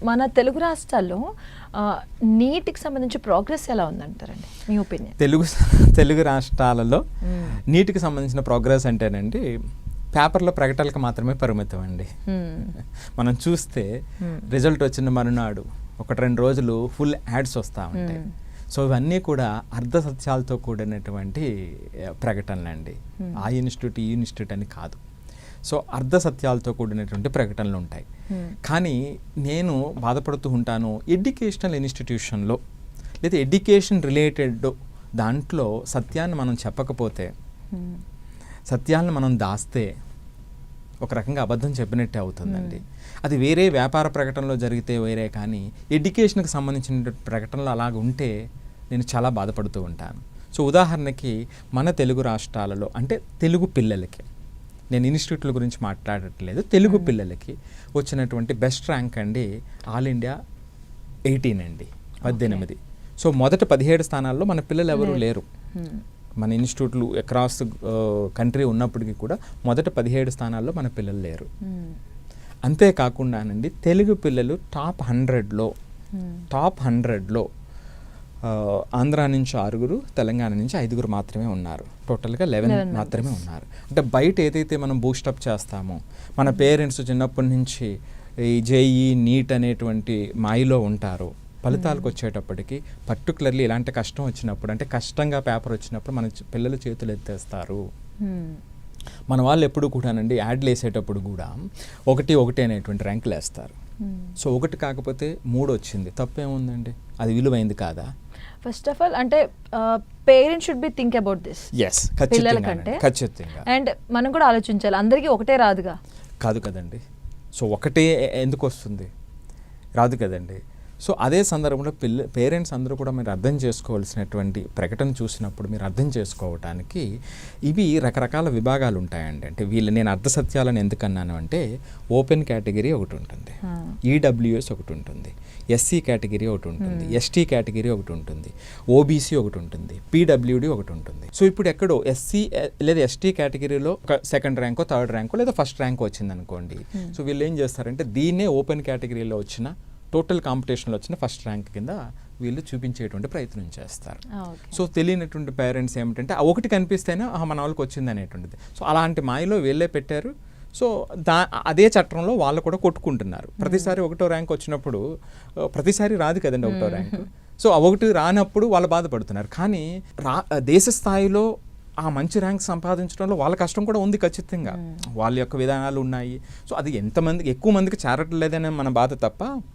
మన తెలుగు రాష్ట్రాల్లో నీటికి సంబంధించి ప్రోగ్రెస్ ఎలా ఉందంటారండి మీ ఒపీనియన్? తెలుగు రాష్ట్రాలలో నీటికి సంబంధించిన ప్రోగ్రెస్ అంటేనండి పేపర్లో ప్రకటనలకు మాత్రమే పరిమితం అండి. మనం చూస్తే రిజల్ట్ వచ్చిన మరునాడు 1-2 రోజులు ఫుల్ యాడ్స్ వస్తూ ఉంటాయి. సో ఇవన్నీ కూడా అర్ధ సత్యాలతో కూడినటువంటి ప్రకటనలు అండి. ఆ ఇన్స్టిట్యూట్ ఈ ఇన్స్టిట్యూట్ అని కాదు. సో అర్ధ సత్యాలతో కూడినటువంటి ప్రకటనలు ఉంటాయి. కానీ నేను బాధపడుతూ ఉంటాను, ఎడ్యుకేషనల్ ఇన్స్టిట్యూషన్లో లేదా ఎడ్యుకేషన్ రిలేటెడ్ దాంట్లో సత్యాన్ని మనం చెప్పకపోతే, సత్యాలను మనం దాస్తే ఒక రకంగా అబద్ధం చెప్పినట్టే అవుతుందండి. అది వేరే వ్యాపార ప్రకటనలో జరిగితే వేరే, కానీ ఎడ్యుకేషన్కి సంబంధించిన ప్రకటనలు అలాగ ఉంటే నేను చాలా బాధపడుతూ ఉంటాను. సో ఉదాహరణకి మన తెలుగు రాష్ట్రాలలో అంటే తెలుగు పిల్లలకి, నేను ఇన్స్టిట్యూట్ల గురించి మాట్లాడట్లేదు, తెలుగు పిల్లలకి వచ్చినటువంటి బెస్ట్ ర్యాంక్ అండి ఆల్ ఇండియా 18 అండి, 18. సో మొదట 17 స్థానాల్లో మన పిల్లలు ఎవరు లేరు. మన ఇన్స్టిట్యూట్లు అక్రాస్ కంట్రీ ఉన్నప్పటికీ కూడా మొదట 17 స్థానాల్లో మన పిల్లలు లేరు. అంతేకాకుండానండి తెలుగు పిల్లలు టాప్ 100లో ఆంధ్ర నుంచి 6, తెలంగాణ నుంచి 5 మాత్రమే ఉన్నారు. టోటల్గా 11 మాత్రమే ఉన్నారు. అంటే బయట ఏదైతే మనం బూస్టప్ చేస్తామో, మన పేరెంట్స్ చిన్నప్పటి నుంచి ఈ జేఈ నీట్ అనేటువంటి మాయలో ఉంటారు. ఫలితాలకు వచ్చేటప్పటికి పర్టికులర్లీ ఇలాంటి కష్టం వచ్చినప్పుడు, అంటే కష్టంగా పేపర్ వచ్చినప్పుడు మన పిల్లలు చేతులు ఎత్తేస్తారు. మన వాళ్ళు ఎప్పుడు కూడానండి యాడ్లు వేసేటప్పుడు కూడా 1 అనేటువంటి ర్యాంకులు వేస్తారు. సో 1 కాకపోతే 3 వచ్చింది, తప్పేముందండి? అది విలువైంది కాదా? ఫస్ట్ ఆఫ్ ఆల్ అంటే parents should be think about this. Yes, ఖచ్చితంగా. అండ్ మనం కూడా ఆలోచించాలి, అందరికీ ఒకటే రాదుగా. కాదు కదండి. సో ఒకటే ఎందుకు వస్తుంది? రాదు కదండి. సో అదే సందర్భంలో పేరెంట్స్ అందరూ కూడా మీరు అర్థం చేసుకోవాల్సినటువంటి ప్రకటన చూసినప్పుడు మీరు అర్థం చేసుకోవటానికి ఇవి రకరకాల విభాగాలు ఉంటాయండి. అంటే నేను అర్ధ సత్యాలను ఎందుకన్నాను అంటే, ఓపెన్ కేటగిరీ ఒకటి ఉంటుంది, ఈడబ్ల్యూఎస్ ఒకటి ఉంటుంది, ఎస్సీ కేటగిరీ ఒకటి ఉంటుంది, ఎస్టీ కేటగిరీ ఒకటి ఉంటుంది, ఓబీసీ ఒకటి ఉంటుంది, పీడబ్ల్యూడి ఒకటి ఉంటుంది. సో ఇప్పుడు ఎక్కడో ఎస్సీ లేదా ఎస్టీ కేటగిరీలో ఒక 2nd ర్యాంకో 3rd ర్యాంకో లేదా 1st ర్యాంకో వచ్చింది అనుకోండి. సో వీళ్ళు ఏం చేస్తారంటే దీన్నే ఓపెన్ కేటగిరీలో వచ్చిన టోటల్ కాంపిటీషన్లో వచ్చిన 1st ర్యాంక్ కింద వీళ్ళు చూపించేటువంటి ప్రయత్నం చేస్తారు. సో తెలియనటువంటి పేరెంట్స్ ఏమిటంటే ఆ 1 కనిపిస్తేనే మన వాళ్ళకి వచ్చింది అనేటువంటిది. సో అలాంటి మాయలో వీళ్ళే పెట్టారు. సో అదే చట్టంలో వాళ్ళు కూడా కొట్టుకుంటున్నారు. ప్రతిసారి 1వ ర్యాంక్ వచ్చినప్పుడు ప్రతిసారి రాదు కదండి 1వ ర్యాంక్. సో ఆ 1 రానప్పుడు వాళ్ళు బాధపడుతున్నారు. కానీ దేశ స్థాయిలో ఆ మంచి ర్యాంక్ సంపాదించడంలో వాళ్ళ కష్టం కూడా ఉంది ఖచ్చితంగా. వాళ్ళ యొక్క విధానాలు ఉన్నాయి. సో అది ఎక్కువ మందికి చేరట్లేదనే మన బాధ తప్ప